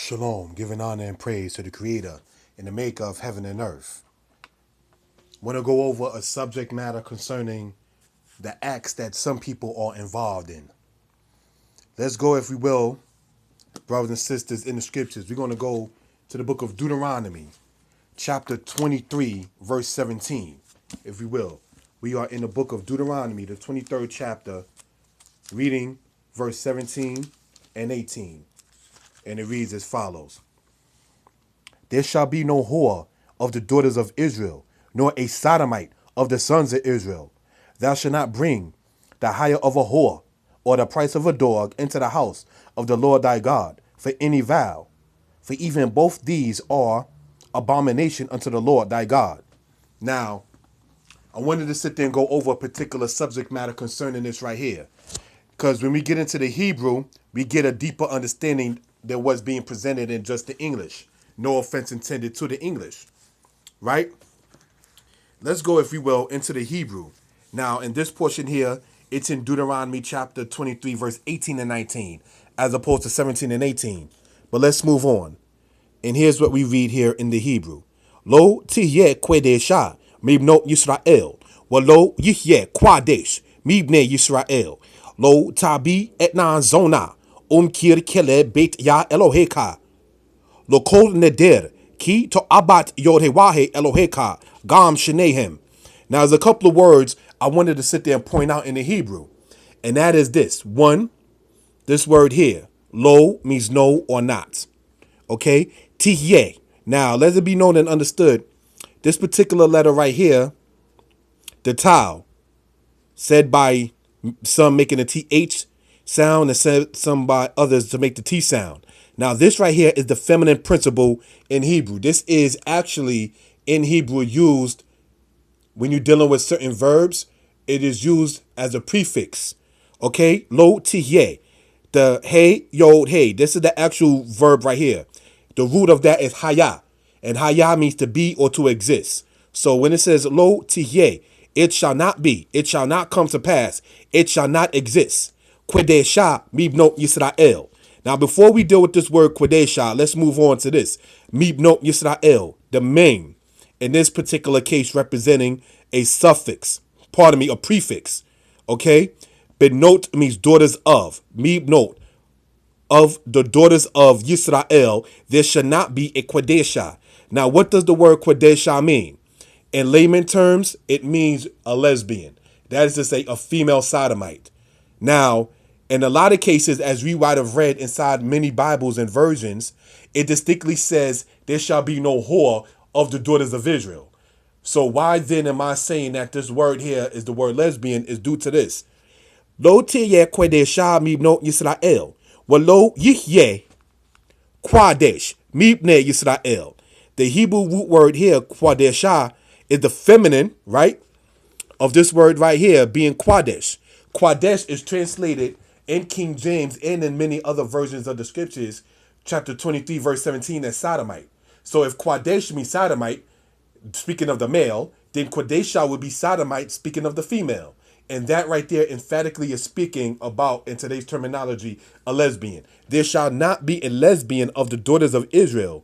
Shalom, giving honor and praise to the Creator and the Maker of heaven and earth. Want to go over a subject matter concerning the acts that some people are involved in. Let's go, if we will, brothers and sisters, in the scriptures. We're going to go to the book of Deuteronomy, chapter 23, verse 17, if we will. We are in the book of Deuteronomy, the 23rd chapter, reading verse 17 and 18. And it reads as follows. There shall be no whore of the daughters of Israel, nor a sodomite of the sons of Israel. Thou shalt not bring the hire of a whore, or the price of a dog, into the house of the Lord thy God, for any vow. For even both these are abomination unto the Lord thy God. Now, I wanted to sit there and go over a particular subject matter concerning this right here. Because when we get into the Hebrew, we get a deeper understanding than what's being presented in just the English. No offense intended to the English, right? Let's go, if we will, into the Hebrew. Now, in this portion here, it's in Deuteronomy chapter 23, verse 18 and 19, as opposed to 17 and 18. But let's move on. And here's what we read here in the Hebrew. Lo tihye Qadesh mibno Yisrael, wa lo yihye Qadesh mibne Yisrael, lo tabi etnan zona kir kele beit ya Eloheka. Lo kol neder ki to abat yodhewahe Eloheka gam shenehem. Now, there's a couple of words I wanted to sit there and point out in the Hebrew, and that is this. One, this word here, lo, means no or not. Okay, tihye. Now, let it be known and understood, this particular letter right here, the tau, said by some making the th sound and said some by others to make the t sound. Now, this right here is the feminine principle in Hebrew. This is actually in Hebrew used when you're dealing with certain verbs. It is used as a prefix. Okay, lo tihye. The hey, yod, hey. This is the actual verb right here. The root of that is haya. And haya means to be or to exist. So when it says lo tihye, it shall not be. It shall not come to pass. It shall not exist. Qadesha mibno Yisrael. Now, before we deal with this word Qadesha, let's move on to this. Mibno Yisrael, the main, in this particular case representing a suffix, a prefix. Okay? Benot means daughters of. Mibnot, of the daughters of Yisrael, there shall not be a Qadesha. Now, what does the word Qadesha mean? In layman terms, it means a lesbian. That is to say, a female sodomite. Now, in a lot of cases, as we might have read inside many Bibles and versions, it distinctly says, there shall be no whore of the daughters of Israel. So why then am I saying that this word here is the word lesbian is due to this? Lo tihye Qadesha mibno Yisrael, wa lo yihye Qadesh mibne Yisrael. The Hebrew root word here, Qadesha, is the feminine, right, of this word right here being Qadesh. Qadesh is translated in King James and in many other versions of the scriptures, chapter 23, verse 17, as sodomite. So if Qadesh means sodomite, speaking of the male, then Qadesha would be sodomite, speaking of the female. And that right there emphatically is speaking about, in today's terminology, a lesbian. There shall not be a lesbian of the daughters of Israel,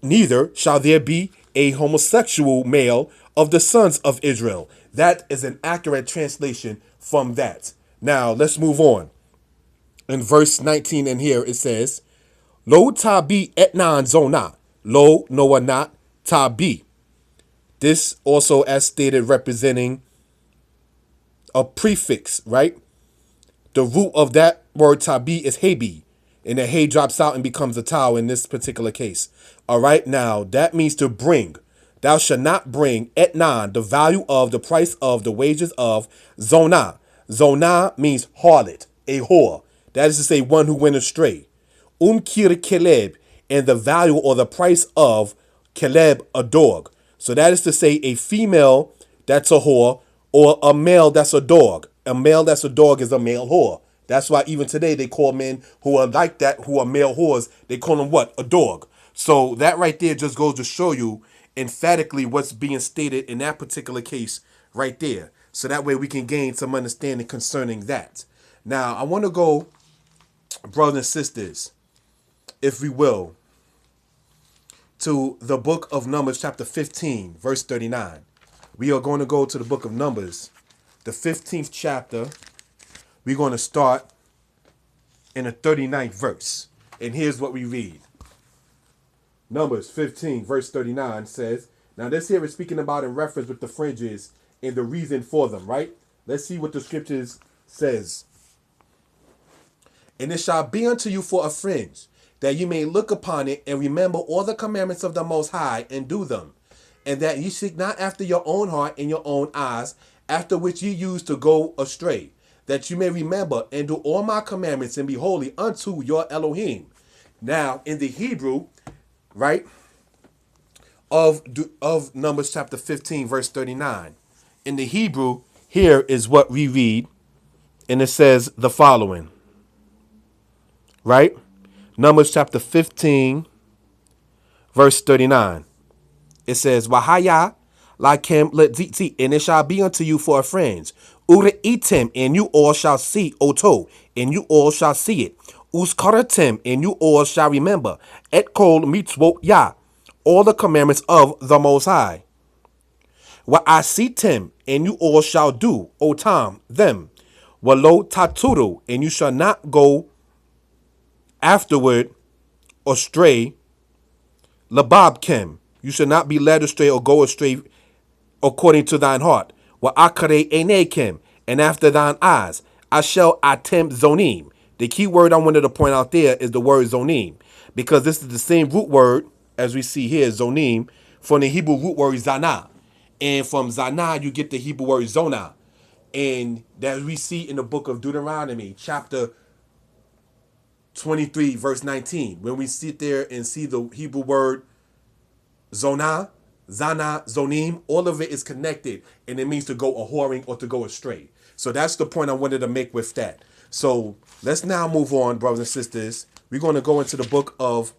neither shall there be a homosexual male of the sons of Israel. That is an accurate translation from that. Now, let's move on. In verse 19 in here, it says, Lo tabi etnan zona, lo noah not tabi. This also, as stated, representing a prefix, right? The root of that word tabi is hebi, and the hey drops out and becomes a tau in this particular case. All right, now that means to bring. Thou shalt not bring etnan, the value of, the price of, the wages of, zona. Zona means harlot, a whore. That is to say, one who went astray. Kir keleb, and the value or the price of keleb, a dog. So that is to say, a female that's a whore, or a male that's a dog. A male that's a dog is a male whore. That's why even today they call men who are like that, who are male whores, they call them what? A dog. So that right there just goes to show you emphatically what's being stated in that particular case right there. So that way we can gain some understanding concerning that. Now, I want to go, brothers and sisters, if we will, to the book of Numbers, chapter 15, verse 39. We are going to go to the book of Numbers, the 15th chapter. We're going to start in the 39th verse. And here's what we read. Numbers 15, verse 39 says, now this here is speaking about in reference with the fringes and the reason for them, right? Let's see what the scriptures says. And it shall be unto you for a fringe, that you may look upon it and remember all the commandments of the Most High and do them, and that ye seek not after your own heart and your own eyes, after which ye used to go astray, that you may remember and do all my commandments and be holy unto your Elohim. Now, in the Hebrew, right, of Numbers chapter 15, verse 39, in the Hebrew, here is what we read, and it says the following, right? Numbers chapter 15, verse 39. It says, Wahaya lakem letzitzi, and it shall be unto you for a friend. Ure item, and you all shall see oto, and you all shall see it. Uskaratem, and you all shall remember. Et kol mitzvot yah, all the commandments of the Most High. Wa asitem, and you all shall do, otam, them. Walo taturu, and you shall not go afterward astray. Lababkem, you shall not be led astray or go astray according to thine heart. Wa akare enekem, and after thine eyes. I shall attempt zonim. The key word I wanted to point out there is the word zonim, because this is the same root word as we see here, zonim, from the Hebrew root word zana. And from zana, you get the Hebrew word zona. And that we see in the book of Deuteronomy, chapter 23, verse 19. When we sit there and see the Hebrew word zonah, zana, zonim, all of it is connected, and it means to go a whoring or to go astray. So that's the point I wanted to make with that. So let's now move on, brothers and sisters. We're going to go into the book of,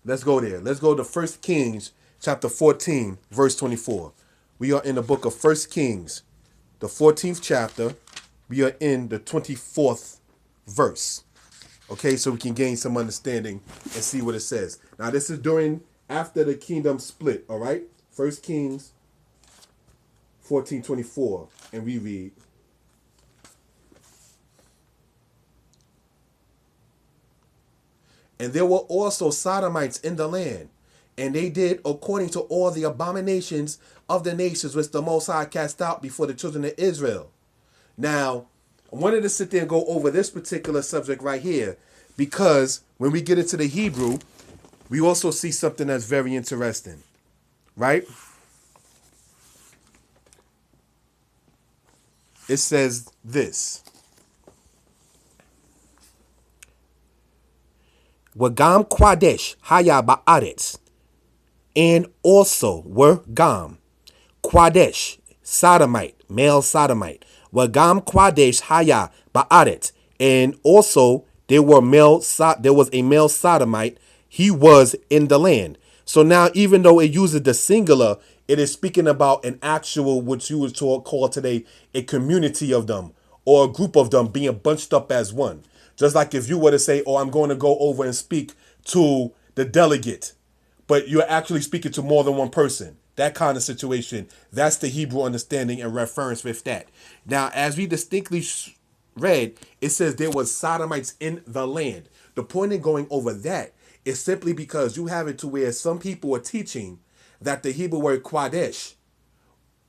let's go there. Let's go to 1 Kings chapter 14, verse 24. We are in the book of 1 Kings, the 14th chapter. We are in the 24th verse. Okay, so we can gain some understanding and see what it says. Now, this is after the kingdom split, all right? 1 Kings 14:24, and we read, and there were also Sodomites in the land, and they did according to all the abominations of the nations which the Most High cast out before the children of Israel. Now, I wanted to sit there and go over this particular subject right here, because when we get into the Hebrew, we also see something that's very interesting, right? It says this. Wagam Qadesh haya ba'aretz, and also were Gam, Qadesh, Sodomite, male Sodomite. Wagam Qadesh haya ba'aretz, and also there was a male Sodomite. He was in the land. So now, even though it uses the singular, it is speaking about an actual, what you would call today, a community of them, or a group of them being bunched up as one. Just like if you were to say, oh, I'm going to go over and speak to the delegate, but you're actually speaking to more than one person. That kind of situation. That's the Hebrew understanding and reference with that. Now, as we distinctly read, it says there was Sodomites in the land. The point in going over that is simply because you have it to where some people are teaching that the Hebrew word Qadesh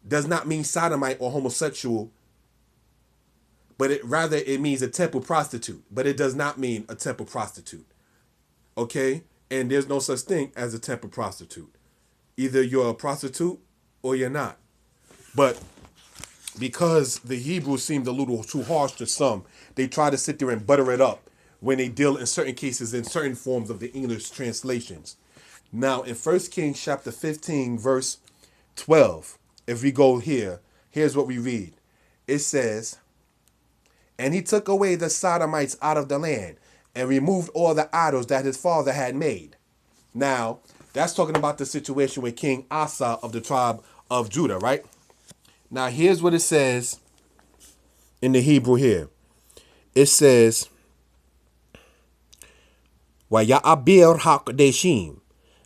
does not mean sodomite or homosexual, but it means a temple prostitute. But it does not mean a temple prostitute. Okay? And there's no such thing as a temple prostitute. Either you're a prostitute or you're not. But because the Hebrew seemed a little too harsh to some, they try to sit there and butter it up when they deal in certain cases in certain forms of the English translations. Now, in 1 Kings chapter 15, verse 12, if we go here, here's what we read. It says, and he took away the Sodomites out of the land and removed all the idols that his father had made. Now, that's talking about the situation with King Asa of the tribe of Judah, right? Now, here's what it says in the Hebrew here. It says, Waya'abir HaKadeshim,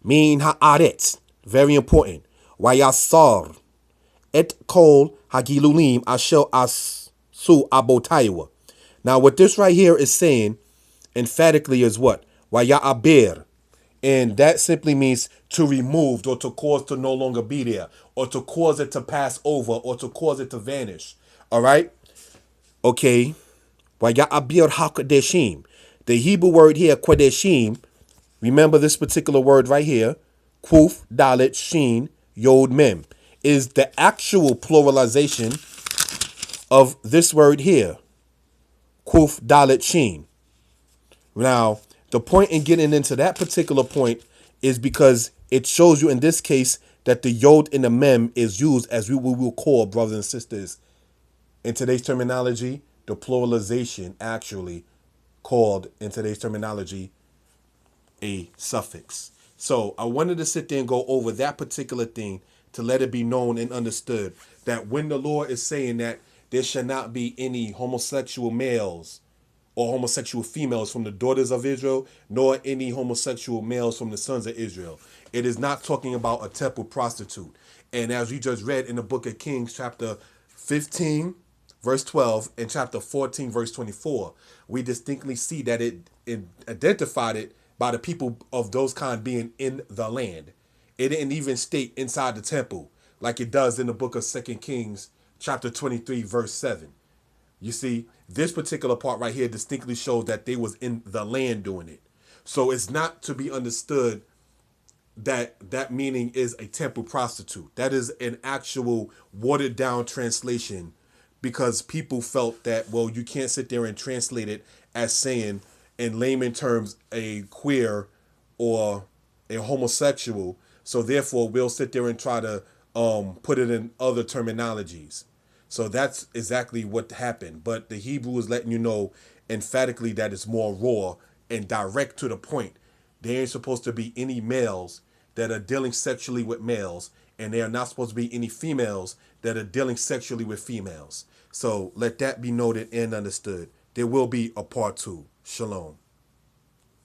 mean ha'aretz, very important. Wayasar, et kol hagilulim asher asu abotaiwa. Now, what this right here is saying emphatically is what? Waya'abir. And that simply means to remove or to cause to no longer be there or to cause it to pass over or to cause it to vanish. All right? Okay. Waya'abir HaKadeshim. The Hebrew word here, Qadeshim, remember this particular word right here, Kuf, Dalet, Shin, Yod, Mem, is the actual pluralization of this word here, Kuf, Dalet, Shin. Now, the point in getting into that particular point is because it shows you in this case that the Yod and the Mem is used as we will call brothers and sisters. In today's terminology, the pluralization actually called in today's terminology a suffix. So I wanted to sit there and go over that particular thing to let it be known and understood that when the Lord is saying that there shall not be any homosexual males or homosexual females from the daughters of Israel, nor any homosexual males from the sons of Israel. It is not talking about a temple prostitute. And as we just read in the book of Kings, chapter 15, verse 12, and chapter 14, verse 24, we distinctly see that it identified it by the people of those kind being in the land. It didn't even state inside the temple like it does in the book of 2 Kings, chapter 23, verse 7. You see, this particular part right here distinctly shows that they was in the land doing it. So it's not to be understood that that meaning is a temple prostitute. That is an actual watered down translation because people felt that, well, you can't sit there and translate it as saying in layman terms a queer or a homosexual. So therefore we'll sit there and try to put it in other terminologies. So that's exactly what happened. But the Hebrew is letting you know emphatically that it's more raw and direct to the point. There ain't supposed to be any males that are dealing sexually with males, and there are not supposed to be any females that are dealing sexually with females. So let that be noted and understood. There will be a part two. Shalom.